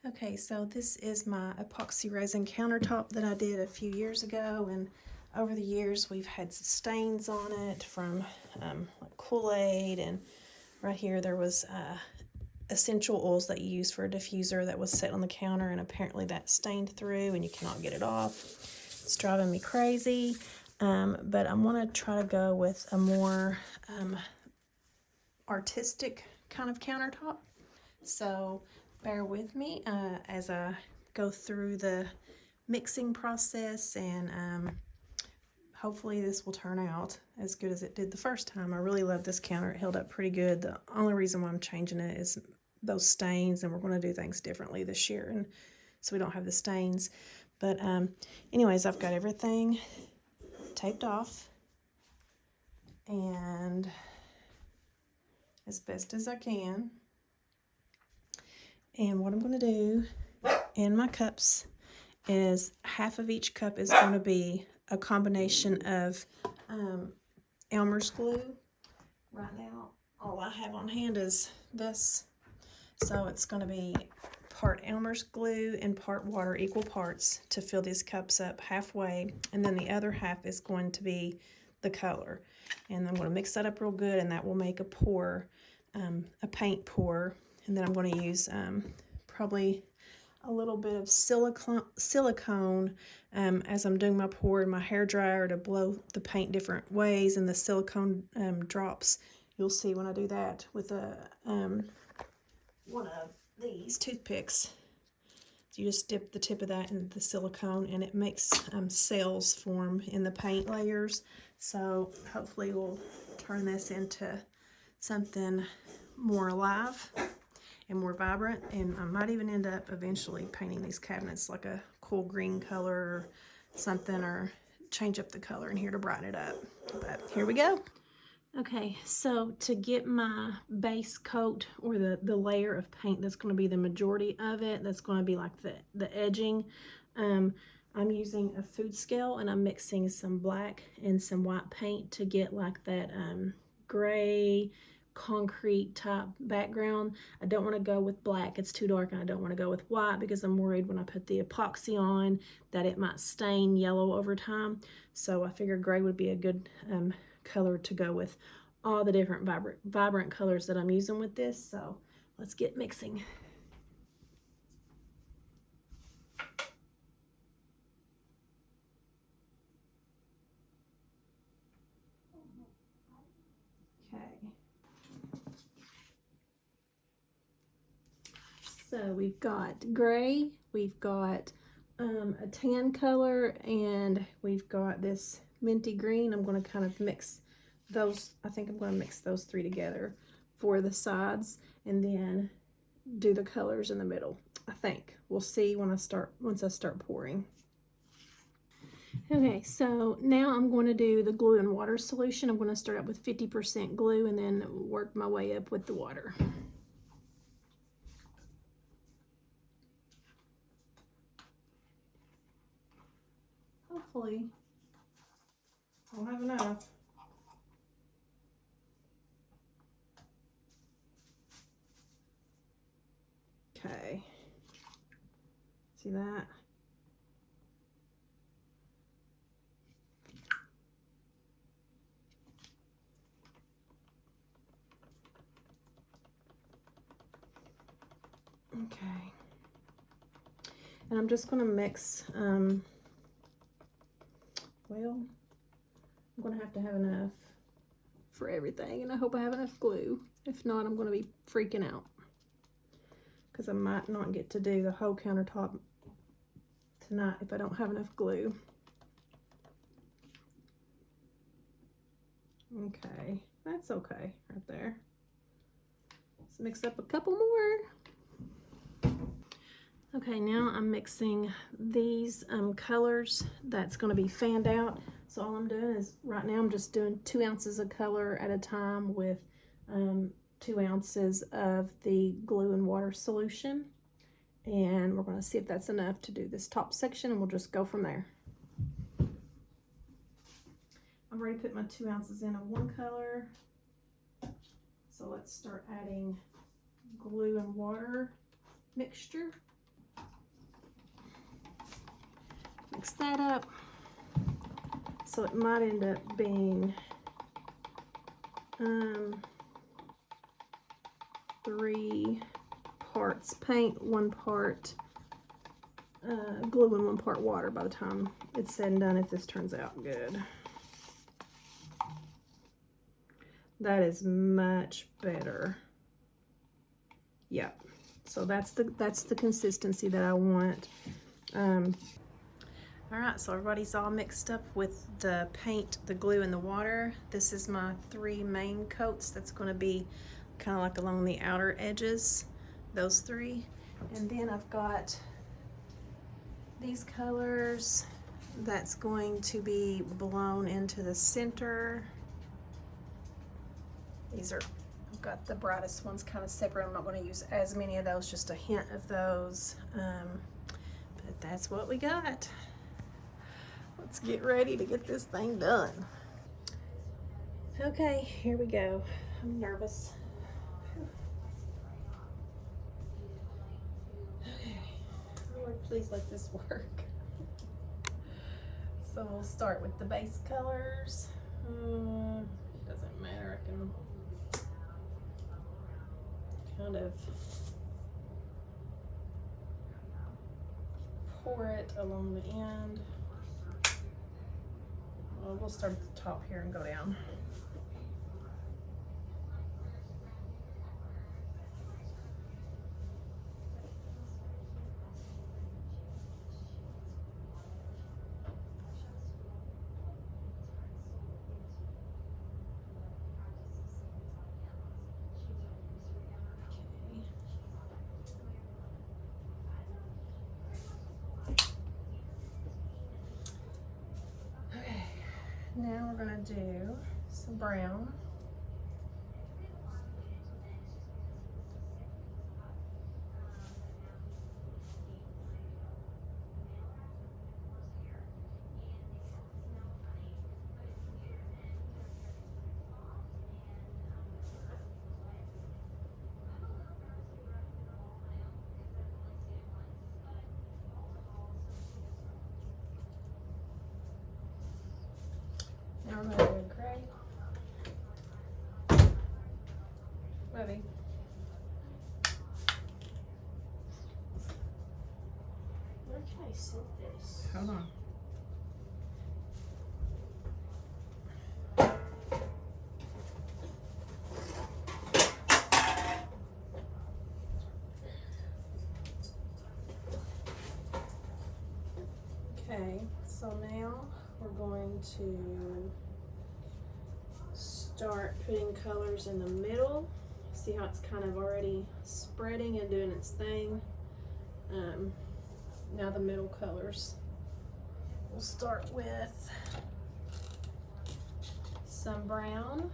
Okay, so this is my epoxy resin countertop that I did a few years ago, and over the years we've had stains on it from like Kool-Aid, and right here there was essential oils that you use for a diffuser that was set on the counter, and apparently that stained through and you cannot get it off. It's driving me crazy, but I'm going to try to go with a more artistic kind of countertop. So bear with me as I go through the mixing process, and hopefully this will turn out as good as it did the first time. I really love this counter. It held up pretty good. The only reason why I'm changing it is those stains, and we're going to do things differently this year, and so we don't have the stains. But anyways, I've got everything taped off and as best as I can. And what I'm going to do in my cups is half of each cup is going to be a combination of Elmer's glue. Right now, all I have on hand is this. So it's going to be part Elmer's glue and part water, equal parts, to fill these cups up halfway. And then the other half is going to be the color. And I'm going to mix that up real good, and that will make a pour, a paint pour. And then I'm going to use probably a little bit of silicone as I'm doing my pour in my hair dryer to blow the paint different ways, and the silicone drops. You'll see when I do that with a one of these toothpicks. So you just dip the tip of that in the silicone, and it makes cells form in the paint layers. So hopefully we'll turn this into something more alive and more vibrant, and I might even end up eventually painting these cabinets like a cool green color or something, or change up the color in here to brighten it up. But here we go. Okay, so to get my base coat, or the layer of paint that's going to be the majority of it, that's going to be like the edging, I'm using a food scale, and I'm mixing some black and some white paint to get like that gray concrete type background. I don't want to go with black, it's too dark, and I don't want to go with white because I'm worried when I put the epoxy on that it might stain yellow over time. So I figured gray would be a good color to go with all the different vibrant colors that I'm using with this. So let's get mixing. So we've got gray, we've got a tan color, and we've got this minty green. I'm going to kind of mix those. I think I'm going to mix those three together for the sides, and then do the colors in the middle. I think we'll see when once I start pouring. Okay, so now I'm going to do the glue and water solution. I'm going to start out with 50% glue and then work my way up with the water. Hopefully I'll have enough. Okay, see that? Okay, and I'm just going to mix, well, I'm going to have enough for everything, and I hope I have enough glue. If not, I'm going to be freaking out because I might not get to do the whole countertop tonight if I don't have enough glue. Okay, that's okay right there. Let's mix up a couple more. Okay, now I'm mixing these colors that's going to be fanned out. So all I'm doing is, right now I'm just doing 2 ounces of color at a time with 2 ounces of the glue and water solution. And we're going to see if that's enough to do this top section, and we'll just go from there. I've already put my 2 ounces in of one color. So let's start adding glue and water mixture. mix that up. So it might end up being 3 parts paint, 1 part glue, and 1 part water by the time it's said and done, if this turns out good. That is much better. Yeah, so that's the consistency that I want. All right, so everybody's all mixed up with the paint, the glue, and the water. This is my 3 main coats. That's going to be kind of like along the outer edges, those 3. And then I've got these colors that's going to be blown into the center. These are, I've got the brightest ones kind of separate. I'm not going to use as many of those, just a hint of those. But that's what we got. Let's get ready to get this thing done. Okay, here we go. I'm nervous. Okay, Lord, please let this work. So we'll start with the base colors. It doesn't matter, I can kind of pour it along the end. Well, we'll start at the top here and go down. Okay, now we're gonna do some brown. Now we're gonna do gray. Movie. Where can I set this? Hold on. Okay, so now we're going to start putting colors in the middle. See how it's kind of already spreading and doing its thing. Now the middle colors. We'll start with some brown.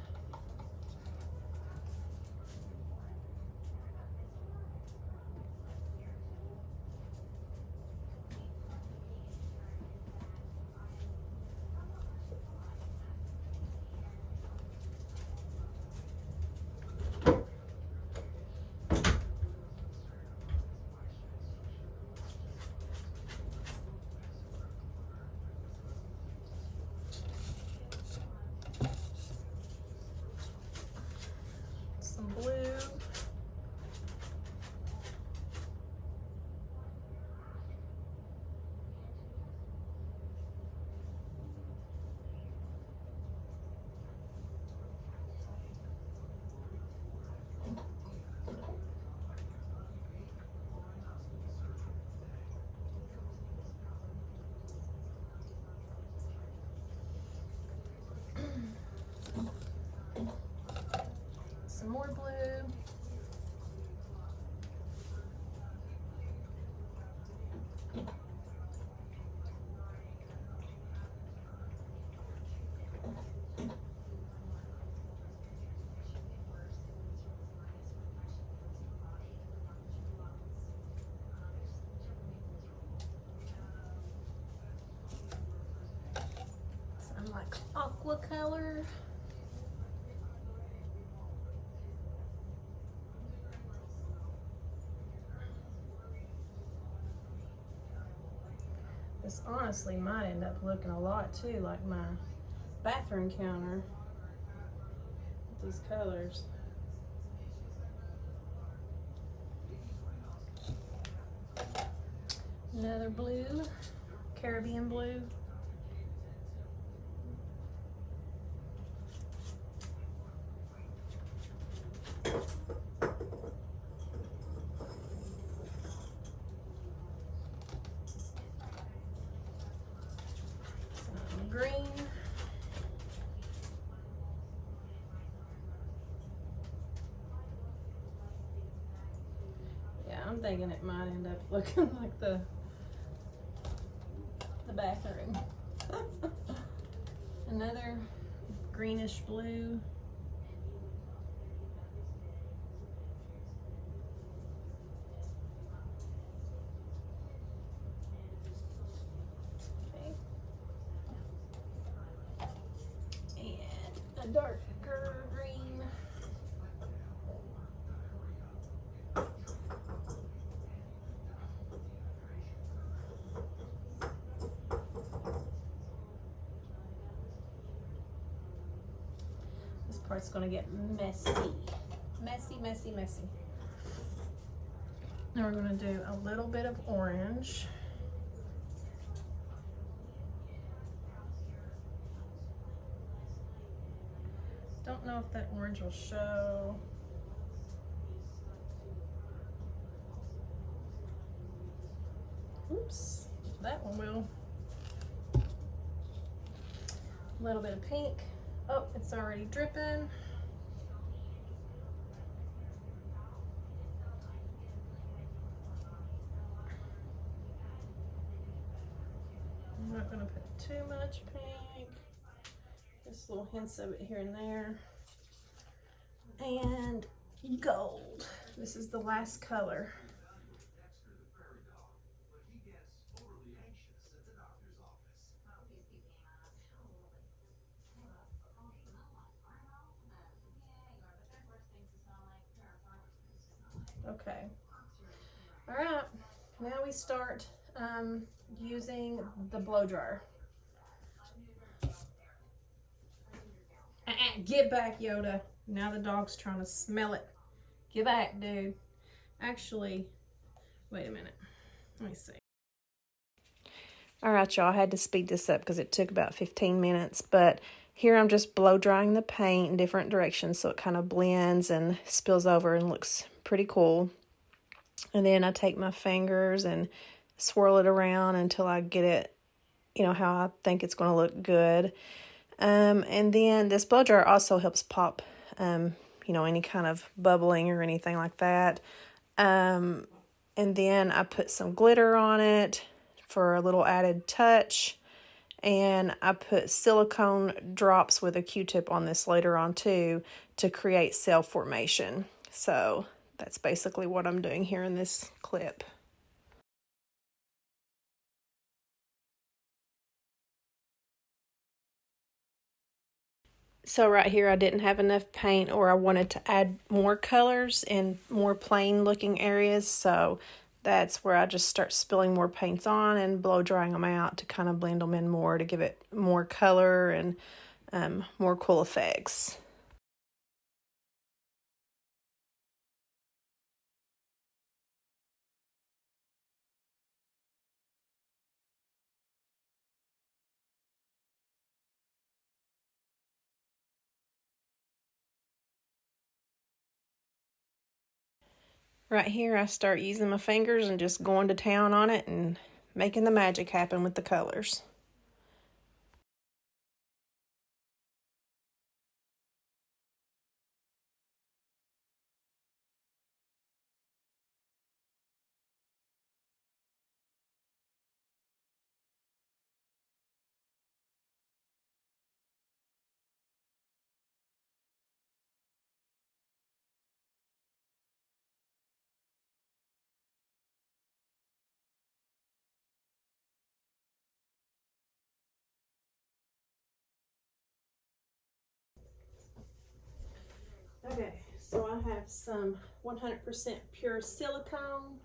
Some blue. Some more blue. Some like aqua color. This honestly might end up looking a lot too like my bathroom counter with these colors. Another blue, Caribbean blue. Green. Yeah, I'm thinking it might end up looking like the bathroom. Another greenish blue. Okay. And a darker green. This part's gonna get messy. Messy, messy, messy. Now we're gonna do a little bit of orange. Don't know if that orange will show. Oops, that one will. A little bit of pink. Oh, it's already dripping. I'm not gonna put too much pink. Just little hints of it here and there. And gold. This is the last color. Okay. All right. Now we start using the blow dryer. Get back, Yoda. Now the dog's trying to smell it. Get back, dude. Actually, wait a minute. Let me see. All right, y'all. I had to speed this up because it took about 15 minutes. But here I'm just blow drying the paint in different directions so it kind of blends and spills over and looks pretty cool. And then I take my fingers and swirl it around until I get it, you know, how I think it's going to look good. And then this blow dryer also helps pop, you know, any kind of bubbling or anything like that. And then I put some glitter on it for a little added touch. And I put silicone drops with a Q-tip on this later on too to create cell formation. So that's basically what I'm doing here in this clip. So right here I didn't have enough paint, or I wanted to add more colors in more plain looking areas. So that's where I just start spilling more paints on and blow drying them out to kind of blend them in more to give it more color and more cool effects. Right here, I start using my fingers and just going to town on it and making the magic happen with the colors. Okay, so I have some 100% pure silicone,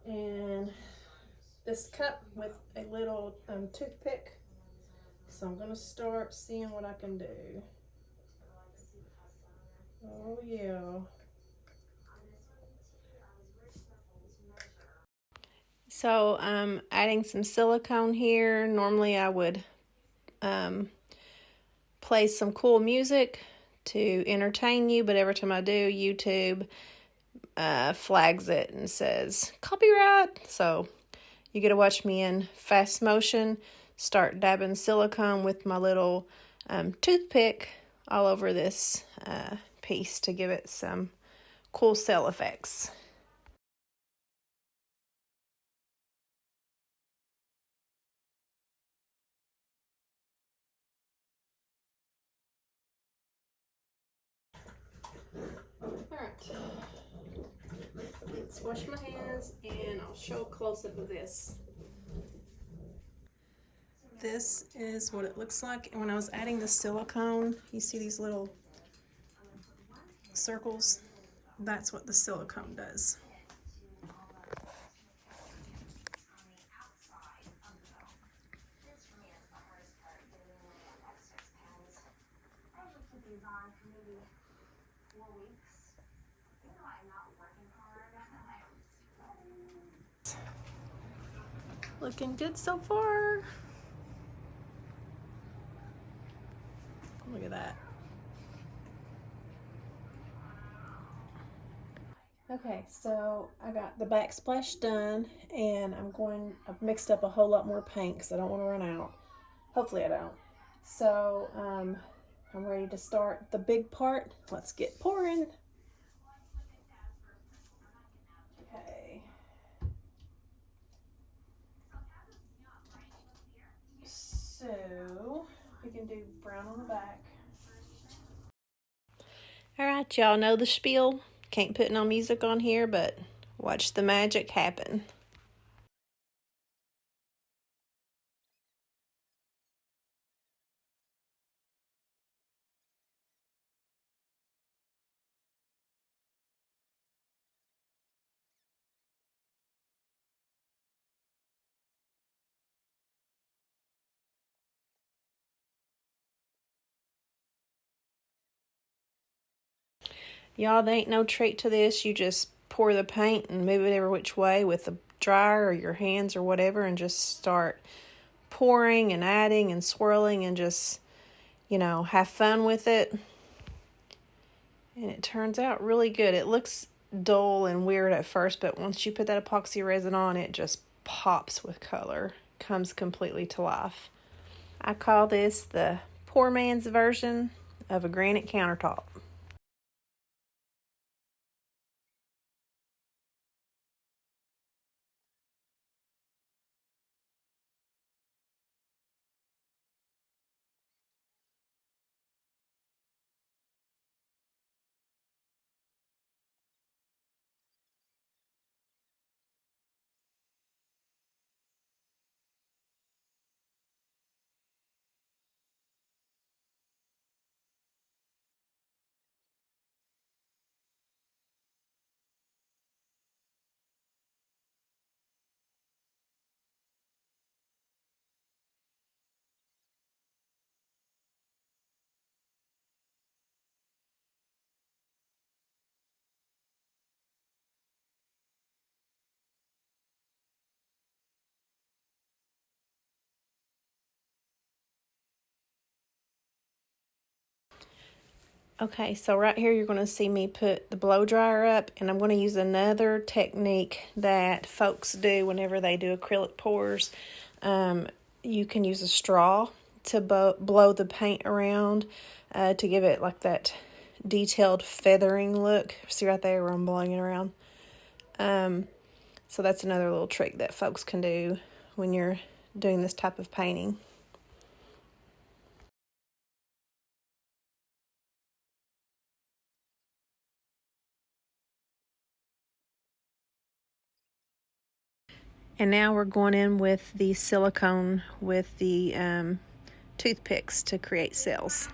and this cup with a little toothpick. So I'm gonna start seeing what I can do. Oh yeah. So I'm adding some silicone here. Normally I would play some cool music to entertain you, but every time I do, YouTube flags it and says copyright. So you get to watch me in fast motion start dabbing silicone with my little toothpick all over this piece to give it some cool cell effects. Alright, let's wash my hands and I'll show a close-up of this. This is what it looks like. And when I was adding the silicone, you see these little circles? That's what the silicone does. Looking good so far. Look at that. Okay, so I got the backsplash done, and I've mixed up a whole lot more paint because I don't want to run out. Hopefully I don't. So I'm ready to start the big part. Let's get pouring. Okay. So we can do brown on the back. All right, y'all know the spiel. Can't put no music on here, but watch the magic happen. Y'all, there ain't no trick to this. You just pour the paint and move it every which way with the dryer or your hands or whatever, and just start pouring and adding and swirling and just, have fun with it. And it turns out really good. It looks dull and weird at first, but once you put that epoxy resin on, it just pops with color, comes completely to life. I call this the poor man's version of a granite countertop. Okay, so right here you're going to see me put the blow dryer up, and I'm going to use another technique that folks do whenever they do acrylic pours. You can use a straw to blow the paint around to give it like that detailed feathering look. See right there where I'm blowing it around? So that's another little trick that folks can do when you're doing this type of painting. And now we're going in with the silicone with the toothpicks to create cells.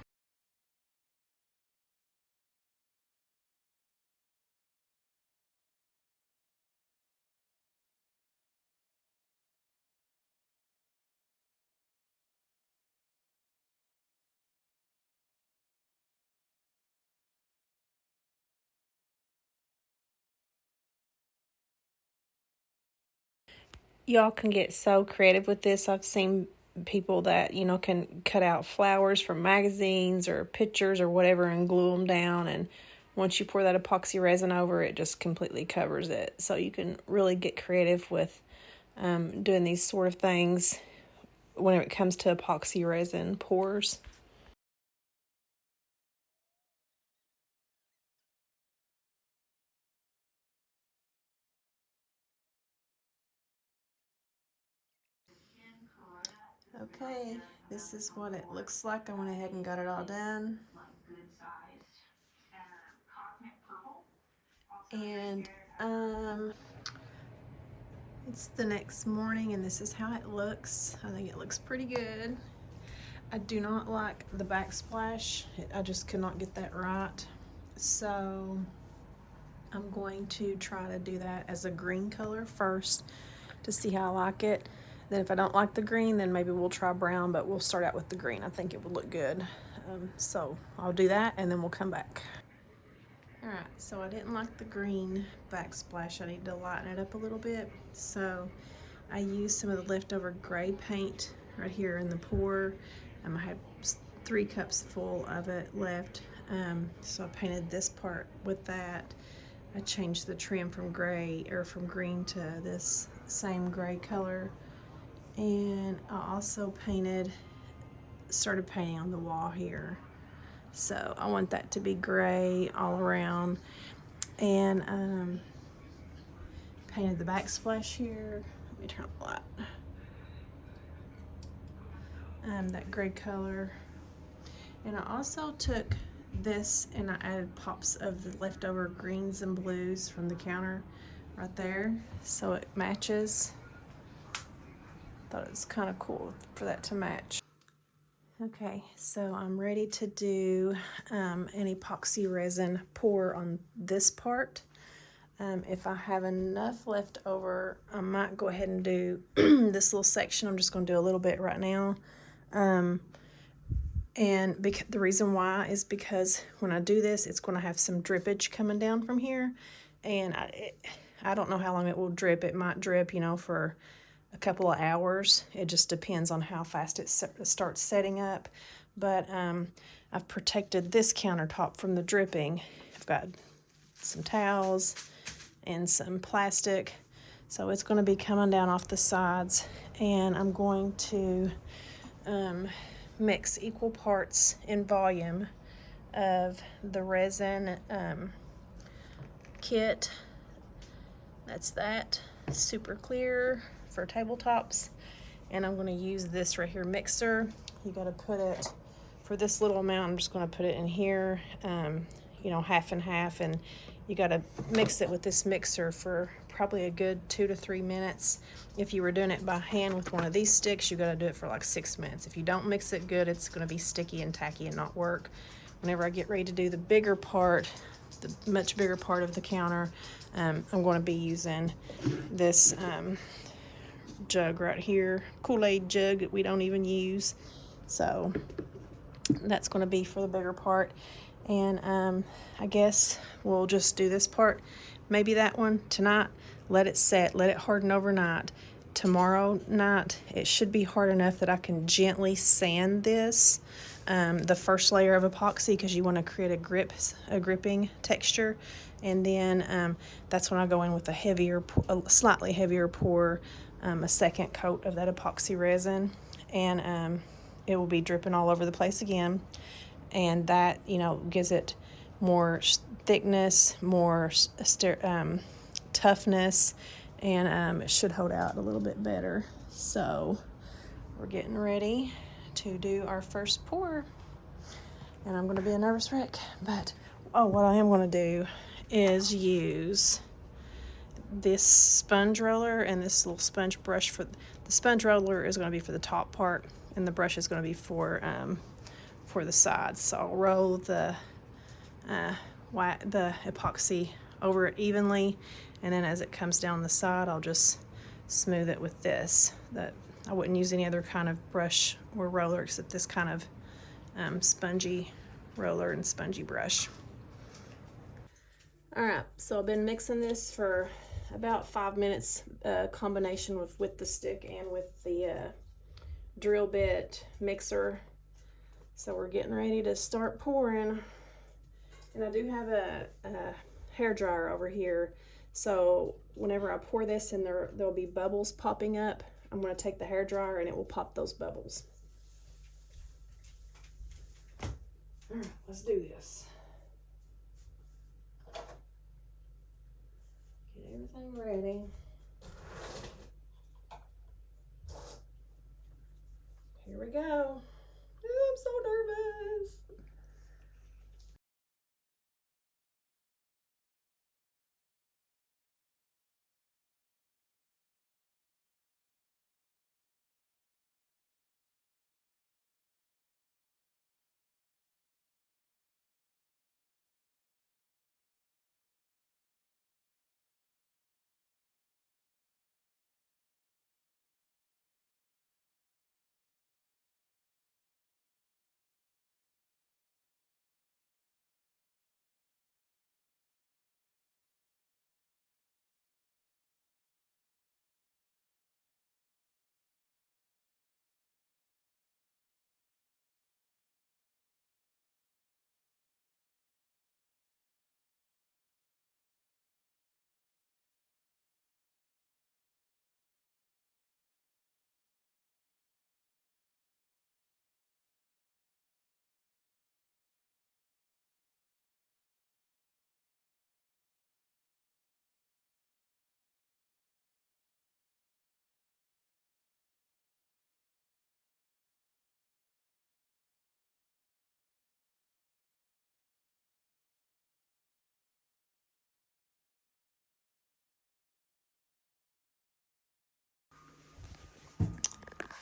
Y'all can get so creative with this. I've seen people that, you know, can cut out flowers from magazines or pictures or whatever and glue them down. And once you pour that epoxy resin over, it just completely covers it. So you can really get creative with doing these sort of things whenever it comes to epoxy resin pours. Okay, this is what it looks like. I went ahead and got it all done. And it's the next morning and this is how it looks. I think it looks pretty good. I do not like the backsplash. I just could not get that right. So I'm going to try to do that as a green color first to see how I like it. Then if I don't like the green, then maybe we'll try brown, but we'll start out with the green. I think it would look good. So I'll do that and then we'll come back. All right, so I didn't like the green backsplash. I need to lighten it up a little bit. So I used some of the leftover gray paint right here in the pour. I had 3 cups full of it left. So I painted this part with that. I changed the trim from gray or from green to this same gray color. And I also started painting on the wall here. So I want that to be gray all around. And painted the backsplash here. Let me turn on the light. That gray color. And I also took this and I added pops of the leftover greens and blues from the counter right there, so it matches. Thought it was kind of cool for that to match. Okay, so I'm ready to do an epoxy resin pour on this part. If I have enough left over, I might go ahead and do this little section. I'm just going to do a little bit right now. And the reason why is because when I do this, it's going to have some drippage coming down from here. And I don't know how long it will drip. It might drip, you know, for a couple of hours. It just depends on how fast it starts setting up. But I've protected this countertop from the dripping. I've got some towels and some plastic. So it's going to be coming down off the sides. And I'm going to mix equal parts in volume of the resin kit. That's that. Super clear for tabletops. And I'm going to use this right here mixer. You got to put it, for this little amount, I'm just going to put it in here, you know, half and half. And you got to mix it with this mixer for probably a good 2 to 3 minutes. If you were doing it by hand with one of these sticks, you got to do it for like 6 minutes. If you don't mix it good, it's going to be sticky and tacky and not work. Whenever I get ready to do the bigger part, the much bigger part of the counter, I'm going to be using this jug right here, Kool-Aid jug that we don't even use. So that's going to be for the bigger part. And I guess we'll just do this part, maybe that one tonight, let it set, let it harden overnight. Tomorrow night it should be hard enough that I can gently sand this, the first layer of epoxy, because you want to create a gripping texture. And then that's when I go in with a slightly heavier pour, a second coat of that epoxy resin, and it will be dripping all over the place again. And that, you know, gives it more thickness, more toughness, and it should hold out a little bit better. So we're getting ready to do our first pour, and I'm going to be a nervous wreck, but what I am going to do is use this sponge roller and this little sponge brush. For the sponge roller is going to be for the top part, and the brush is going to be for the sides. So I'll roll the epoxy over it evenly, and then as it comes down the side, I'll just smooth it with this. I wouldn't use any other kind of brush or roller except this kind of spongy roller and spongy brush. All right, so I've been mixing this for about 5 minutes combination with the stick and with the drill bit mixer. So we're getting ready to start pouring. And I do have a hair dryer over here. So whenever I pour this and there'll be bubbles popping up, I'm going to take the hair dryer and it will pop those bubbles. All right, let's do this. Get everything ready. Here we go. Ooh, I'm so nervous.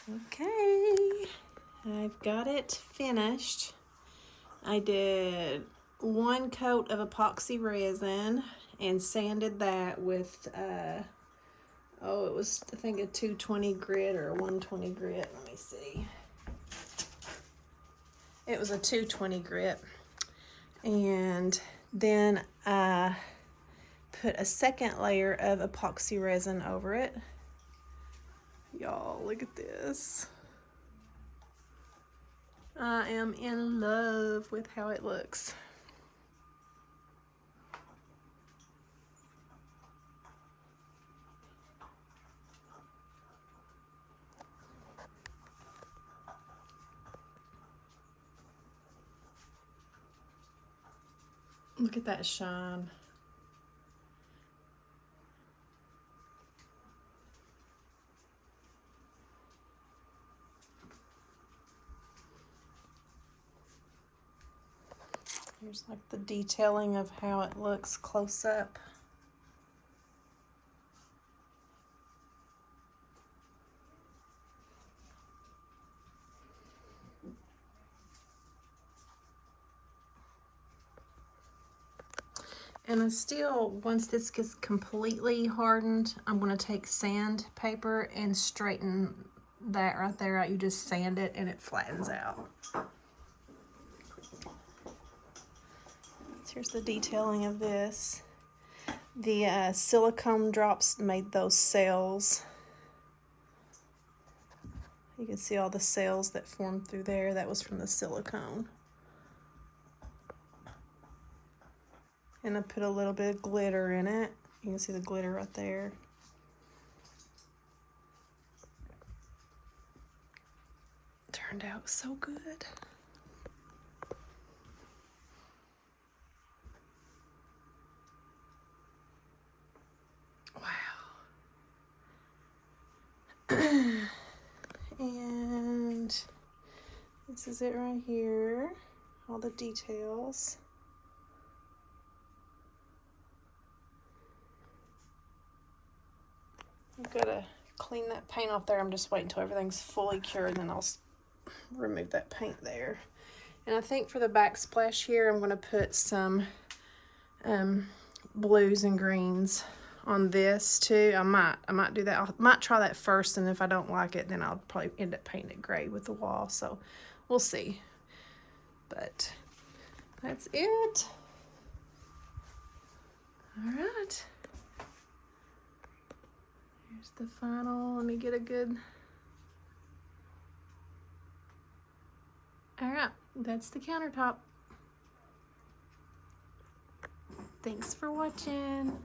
Okay, I've got it finished. I did 1 coat of epoxy resin and sanded that with, it was, I think, a 220 grit or a 120 grit. Let me see. It was a 220 grit. And then I put a second layer of epoxy resin over it. Y'all, look at this. I am in love with how it looks. Look at that shine. Here's like the detailing of how it looks close up. And I still, once this gets completely hardened, I'm going to take sandpaper and straighten that right there out. You just sand it and it flattens out. So here's the detailing of this. The silicone drops made those cells. You can see all the cells that formed through there. That was from the silicone. And I put a little bit of glitter in it. You can see the glitter right there. Turned out so good. Wow. And this is it right here. All the details. I've got to clean that paint off there. I'm just waiting until everything's fully cured, and then I'll remove that paint there. And I think for the backsplash here, I'm going to put some blues and greens on this too. I might do that. I might try that first, and if I don't like it, then I'll probably end up painting it gray with the wall. So we'll see. But that's it. All right. Here's the final. Let me get a good... Alright, that's the countertop. Thanks for watching.